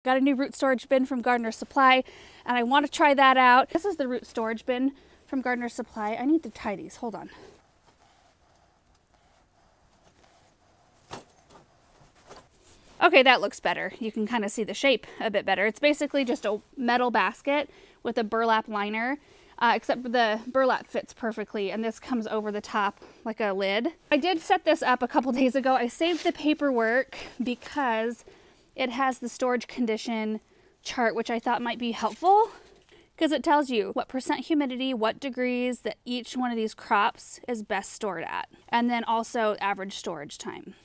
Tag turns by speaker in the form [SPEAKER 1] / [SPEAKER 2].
[SPEAKER 1] Got a new root storage bin from Gardener Supply, and I want to try that out. This is the root storage bin from Gardener Supply. I need to tie these, hold on. Okay, that looks better. You can kind of see the shape a bit better. It's basically just a metal basket with a burlap liner, except the burlap fits perfectly, and this comes over the top like a lid. I did set this up a couple days ago. I saved the paperwork because it has the storage condition chart, which I thought might be helpful, because it tells you what percent humidity, what degrees that each one of these crops is best stored at, and then also average storage time.